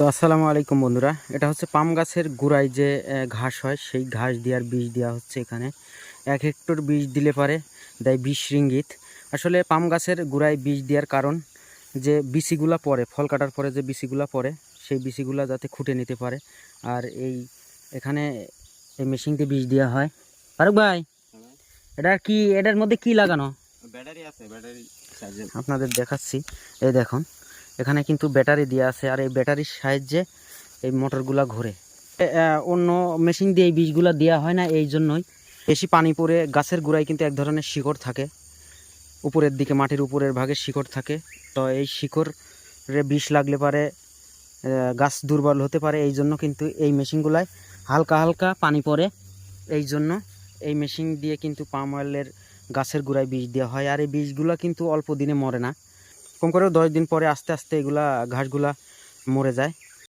তো আসসালামু আলাইকুম বন্ধুরা, এটা হচ্ছে পাম গাছের গোড়ায় যে ঘাস হয় সেই ঘাস দেওয়ার বীজ দেওয়া হচ্ছে এখানে। 1 হেক্টর বীজ দিলে পারে দেয় 20 রিঙ্গিত। আসলে পাম গাছের গোড়ায় বীজ দেওয়ার কারণ যে বিচিগুলা পড়ে, ফল কাটার পরে যে বিচিগুলা পড়ে সেই বিচিগুলা যাতে খুঁটে নিতে পারে। আর এখানে এই মেশিন দিয়ে বীজ দেওয়া হয়। ফারুক ভাই, এটার মধ্যে কি লাগানো? ব্যাটারি আছে, ব্যাটারি আপনাদের দেখাচ্ছি। এই দেখুন, এখানে কিন্তু ব্যাটারি দেওয়া আছে, আর এই ব্যাটারির সাহায্যে এই মোটরগুলা ঘোরে। অন্য মেশিন দিয়ে এই বীজগুলা দেওয়া হয় না, এই জন্যই বেশি পানি পড়ে গাছের গোড়ায় কিন্তু এক ধরনের শিকড় থাকে, উপরের দিকে মাটির উপরের ভাগে শিকড় থাকে। তো এই শিকড়ে বিষ লাগলে পারে গাছ দুর্বল হতে পারে। এই জন্য কিন্তু এই মেশিনগুলায় হালকা হালকা পানি পড়ে। এই জন্য এই মেশিন দিয়ে কিন্তু পাম অয়েলের গাছের গোড়ায় বীজ দেওয়া হয়। আর এই বীজগুলো কিন্তু অল্প দিনে মরে না, কম করেও 10 দিন পরে আস্তে আস্তে এগুলা ঘাসগুলা মরে যায়।